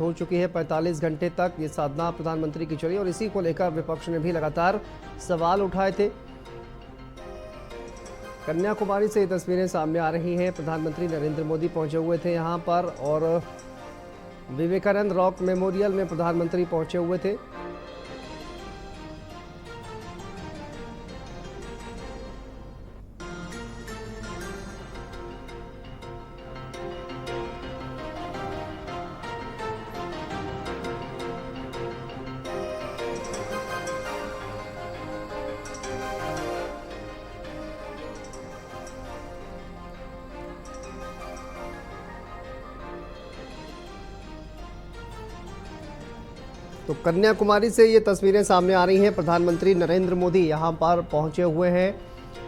हो चुकी है। 45 घंटे तक ये साधना प्रधानमंत्री की चली और इसी को लेकर विपक्ष ने भी लगातार सवाल उठाए थे। कन्याकुमारी से ये तस्वीरें सामने आ रही हैं। प्रधानमंत्री नरेंद्र मोदी पहुंचे हुए थे यहां पर और विवेकानंद रॉक मेमोरियल में प्रधानमंत्री पहुंचे हुए थे। तो कन्याकुमारी से ये तस्वीरें सामने आ रही हैं। प्रधानमंत्री नरेंद्र मोदी यहाँ पर पहुँचे हुए हैं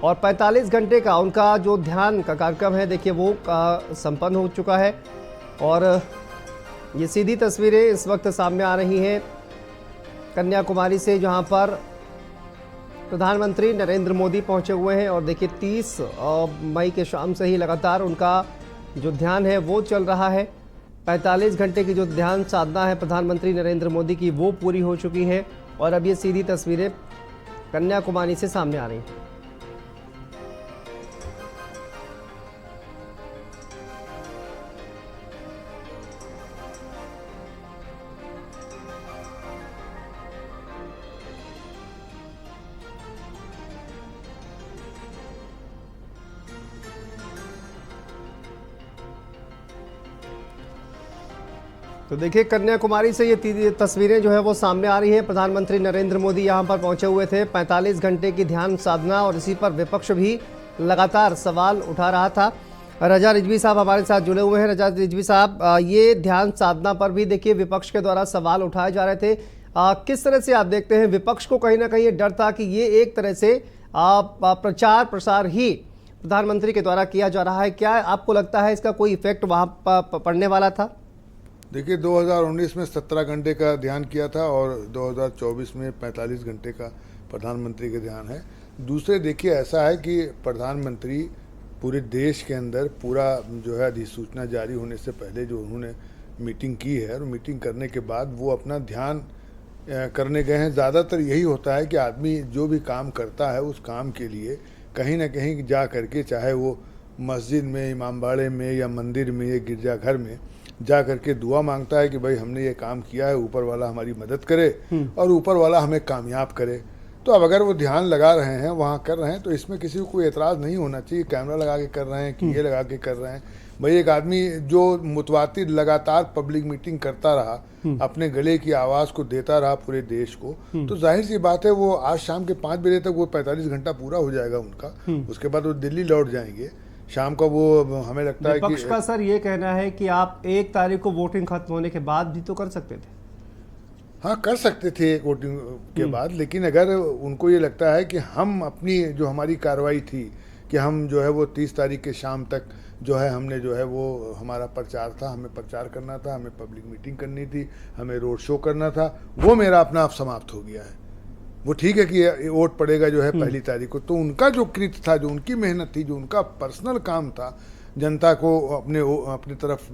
और 45 घंटे का उनका जो ध्यान का कार्यक्रम है, देखिए वो संपन्न हो चुका है। और ये सीधी तस्वीरें इस वक्त सामने आ रही हैं कन्याकुमारी से, जहाँ पर प्रधानमंत्री नरेंद्र मोदी पहुँचे हुए हैं। और देखिए 30 मई के शाम से ही लगातार उनका जो ध्यान है वो चल रहा है। 45 घंटे की जो ध्यान साधना है प्रधानमंत्री नरेंद्र मोदी की, वो पूरी हो चुकी है। और अब ये सीधी तस्वीरें कन्याकुमारी से सामने आ रही हैं। तो देखिए कन्याकुमारी से ये तस्वीरें जो है वो सामने आ रही हैं। प्रधानमंत्री नरेंद्र मोदी यहां पर पहुंचे हुए थे। 45 घंटे की ध्यान साधना और इसी पर विपक्ष भी लगातार सवाल उठा रहा था। रजा रिजवी साहब हमारे साथ जुड़े हुए हैं। रजा रिजवी साहब, ये ध्यान साधना पर भी देखिए विपक्ष के द्वारा सवाल उठाए जा रहे थे। किस तरह से आप देखते हैं? विपक्ष को कहीं ना कहीं ये डर था कि ये एक तरह से प्रचार प्रसार ही प्रधानमंत्री के द्वारा किया जा रहा है। क्या आपको लगता है इसका कोई इफेक्ट वहाँ पड़ने वाला था? देखिए 2019 में 17 घंटे का ध्यान किया था और 2024 में 45 घंटे का प्रधानमंत्री का ध्यान है। दूसरे देखिए ऐसा है कि प्रधानमंत्री पूरे देश के अंदर पूरा जो है अधिसूचना जारी होने से पहले जो उन्होंने मीटिंग की है और मीटिंग करने के बाद वो अपना ध्यान करने गए हैं। ज़्यादातर यही होता है कि आदमी जो भी काम करता है उस काम के लिए कहीं ना कहीं जा करके, चाहे वो मस्जिद में, इमामबाड़े में या मंदिर में या गिरजाघर में जा करके दुआ मांगता है कि भाई हमने ये काम किया है, ऊपर वाला हमारी मदद करे और ऊपर वाला हमें कामयाब करे। तो अब अगर वो ध्यान लगा रहे हैं, वहाँ कर रहे हैं, तो इसमें किसी को कोई एतराज़ नहीं होना चाहिए। कैमरा लगा के कर रहे हैं कि ये लगा के कर रहे हैं। भाई एक आदमी जो मुतवातिर लगातार पब्लिक मीटिंग करता रहा, अपने गले की आवाज़ को देता रहा पूरे देश को, तो जाहिर सी बात है वो आज शाम के 5 बजे तक वो 45 घंटा पूरा हो जाएगा उनका। उसके बाद वो दिल्ली लौट जाएंगे शाम का। वो हमें लगता है कि विपक्ष का सर ये कहना है कि आप 1 तारीख को वोटिंग खत्म होने के बाद भी तो कर सकते थे। हाँ, कर सकते थे एक वोटिंग के बाद, लेकिन अगर उनको ये लगता है कि हम अपनी जो हमारी कार्रवाई थी कि हम जो है वो 30 तारीख के शाम तक जो है हमने जो है वो हमारा प्रचार था, हमें प्रचार करना था, हमें पब्लिक मीटिंग करनी थी, हमें रोड शो करना था, वो मेरा अपना आप समाप्त हो गया है। वो ठीक है कि वोट पड़ेगा जो है 1 तारीख को, तो उनका जो कृत्य था, जो उनकी मेहनत थी, जो उनका पर्सनल काम था, जनता को अपनी तरफ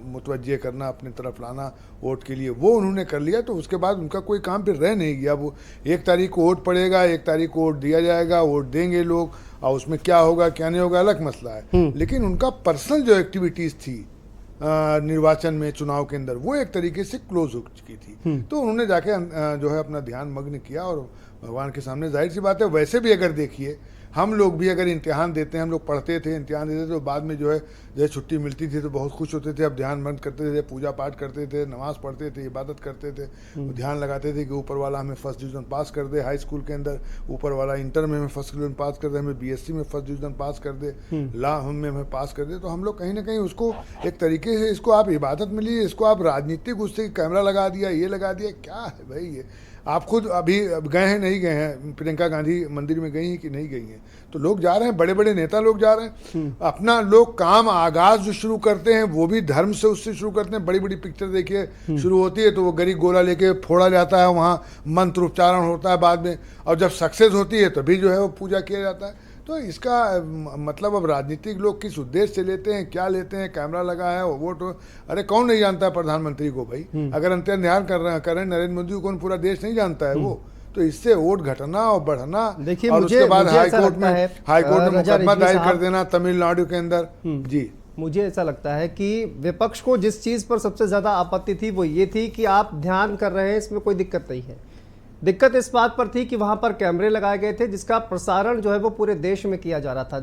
मुतवज्जे करना, अपनी तरफ लाना वोट के लिए, वो उन्होंने कर लिया। तो उसके बाद उनका कोई काम फिर रह नहीं गया। वो 1 तारीख को वोट पड़ेगा, 1 तारीख को वोट दिया जाएगा, वोट देंगे लोग, और उसमें क्या होगा क्या नहीं होगा अलग मसला है। लेकिन उनका पर्सनल जो एक्टिविटीज़ थी निर्वाचन में, चुनाव के अंदर, वो एक तरीके से क्लोज हो चुकी थी। तो उन्होंने जाके जो है अपना ध्यान मग्न किया और भगवान के सामने, जाहिर सी बात है वैसे भी अगर देखिए हम लोग भी अगर इम्तिहान देते हैं, हम लोग पढ़ते थे, इम्तिहान देते थे, तो बाद में जो है छुट्टी मिलती थी तो बहुत खुश होते थे। अब ध्यान बंद करते थे, पूजा पाठ करते थे, नमाज पढ़ते थे, इबादत करते थे, ध्यान लगाते थे कि ऊपर वाला हमें फर्स्ट डिवीज़न पास कर दे। हाई स्कूल के अंदर ऊपर वाला इंटर में हमें फर्स्ट डिवीज़न पास कर दे, हमें BSc में फर्स्ट डिवीज़न पास कर दे, लॉ में हमें पास कर दे। तो हम लोग कहीं ना कहीं उसको एक तरीके से, इसको आप इबादत में लीजिए, इसको आप राजनीतिक उससे कैमरा लगा दिया, ये लगा दिया, क्या है भाई ये? आप खुद अभी गए हैं, नहीं गए हैं, प्रियंका गांधी मंदिर में गई हैं कि नहीं गई हैं? तो लोग जा रहे हैं, बड़े बड़े नेता लोग जा रहे हैं। अपना लोग काम आगाज जो शुरू करते हैं वो भी धर्म से उससे शुरू करते हैं। बड़ी बड़ी पिक्चर देखिए शुरू होती है तो वो गरीब गोला लेके फोड़ा जाता है, वहाँ मंत्र उच्चारण होता है बाद में, और जब सक्सेस होती है तभी जो है वो पूजा किया जाता है। तो इसका मतलब अब राजनीतिक लोग किस उद्देश्य से लेते हैं, क्या लेते हैं, कैमरा लगा है वोट, अरे कौन नहीं जानता है प्रधानमंत्री को भाई? अगर अंतर ध्यान कर रहे हैं नरेंद्र मोदी को, कौन पूरा देश नहीं जानता है वो? तो इससे वोट घटना और बढ़ना, देखिए और उसके बाद हाईकोर्ट में रजा मुकदमा रिजवी दायर कर साहब, देना तमिलनाडु के अंदर। जी, मुझे ऐसा लगता है कि विपक्ष को जिस चीज पर सबसे ज्यादा आपत्ति थी वो ये थी कि आप ध्यान कर रहे हैं, इसमें कोई दिक्कत नहीं है। दिक्कत इस बात पर थी कि वहां पर कैमरे लगाए गए थे जिसका प्रसारण जो है वो पूरे देश में किया जा रहा था,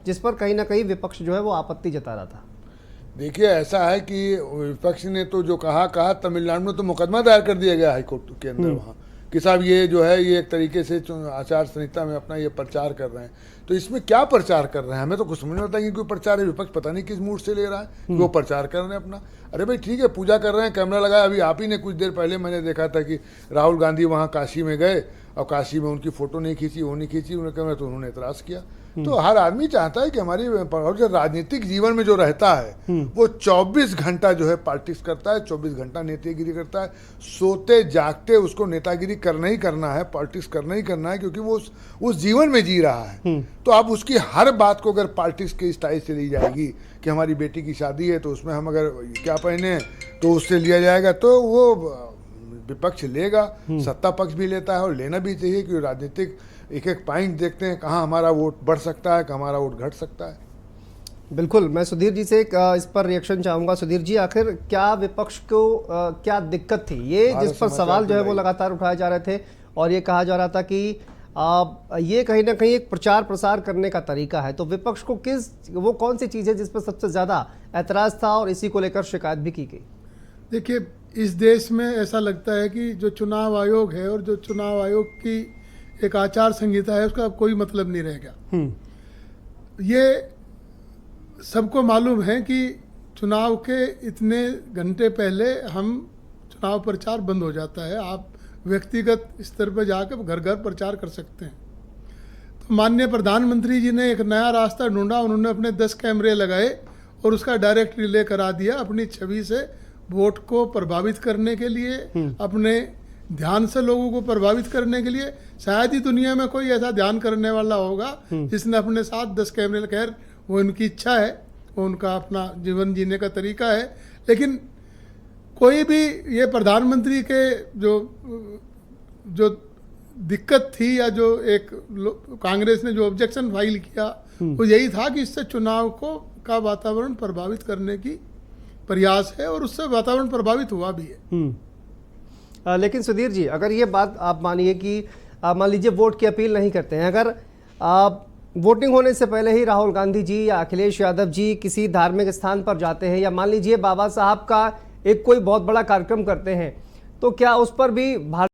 जिस पर कहीं ना कहीं विपक्ष जो है वो आपत्ति जता रहा था। देखिए ऐसा है कि विपक्ष ने तो जो कहा, तमिलनाडु में तो मुकदमा दायर कर दिया गया हाईकोर्ट के अंदर वहाँ कि साहब ये जो है ये एक तरीके से आचार संहिता में अपना ये प्रचार कर रहे हैं। तो इसमें क्या प्रचार कर रहे हैं, हमें तो कुछ समझ नहीं आता कि कोई प्रचार है। विपक्ष पता नहीं किस मूड से ले रहा है कि वो प्रचार कर रहे हैं अपना। अरे भाई ठीक है, पूजा कर रहे हैं, कैमरा लगाया। अभी आप ही ने कुछ देर पहले मैंने देखा था कि राहुल गांधी वहाँ काशी में गए और काशी में उनकी फोटो नहीं खींची, वो नहीं खींची, उन्होंने कहा, तो उन्होंने एतराज़ किया। तो हर आदमी चाहता है कि हमारी जो राजनीतिक जीवन में जो रहता है वो 24 घंटा जो है पॉलिटिक्स करता है, 24 घंटा नेतागिरी करता है। सोते जागते उसको नेतागिरी करना ही करना है, पॉलिटिक्स करना ही करना है, क्योंकि वो उस जीवन में जी रहा है। तो अब उसकी हर बात को अगर पॉलिटिक्स के स्टाइल से ली जाएगी कि हमारी बेटी की शादी है तो उसमें हम अगर क्या पहने तो उससे लिया जाएगा, तो वो विपक्ष लेगा, सत्ता पक्ष भी लेता है और लेना भी चाहिए, क्योंकि राजनीतिक एक एक पॉइंट देखते हैं कहाँ हमारा वोट बढ़ सकता है, कहाँ हमारा वोट घट सकता है। बिल्कुल, मैं सुधीर जी से इस पर रिएक्शन चाहूंगा। सुधीर जी, आखिर क्या विपक्ष को क्या दिक्कत थी, ये जिस पर सवाल जो है वो लगातार उठाए जा रहे थे और ये कहा जा रहा था कि ये कहीं ना कहीं एक प्रचार प्रसार करने का तरीका है, तो विपक्ष को वो कौन सी चीज़ है जिस पर सबसे ज़्यादा ऐतराज़ था और इसी को लेकर शिकायत भी की गई? देखिए, इस देश में ऐसा लगता है कि जो चुनाव आयोग है और जो चुनाव आयोग की एक आचार संहिता है उसका कोई मतलब नहीं रहेगा। ये सबको मालूम है कि चुनाव के इतने घंटे पहले हम चुनाव प्रचार बंद हो जाता है। आप व्यक्तिगत स्तर पर जाकर घर घर प्रचार कर सकते हैं। तो माननीय प्रधानमंत्री जी ने एक नया रास्ता ढूंढा। उन्होंने अपने 10 कैमरे लगाए और उसका डायरेक्ट रिले करा दिया अपनी छवि से, वोट को प्रभावित करने के लिए, अपने ध्यान से लोगों को प्रभावित करने के लिए। शायद ही दुनिया में कोई ऐसा ध्यान करने वाला होगा जिसने अपने साथ 10 कैमरे, खैर वो उनकी इच्छा है, वो उनका अपना जीवन जीने का तरीका है। लेकिन कोई भी ये प्रधानमंत्री के जो दिक्कत थी या जो एक कांग्रेस ने जो ऑब्जेक्शन फाइल किया वो यही था कि इससे चुनाव का वातावरण प्रभावित करने की प्रयास है और उससे वातावरण प्रभावित हुआ भी है। लेकिन सुधीर जी, अगर ये बात आप मानिए कि मान लीजिए वोट की अपील नहीं करते हैं, अगर वोटिंग होने से पहले ही राहुल गांधी जी या अखिलेश यादव जी किसी धार्मिक स्थान पर जाते हैं या मान लीजिए बाबा साहब का एक कोई बहुत बड़ा कार्यक्रम करते हैं, तो क्या उस पर भी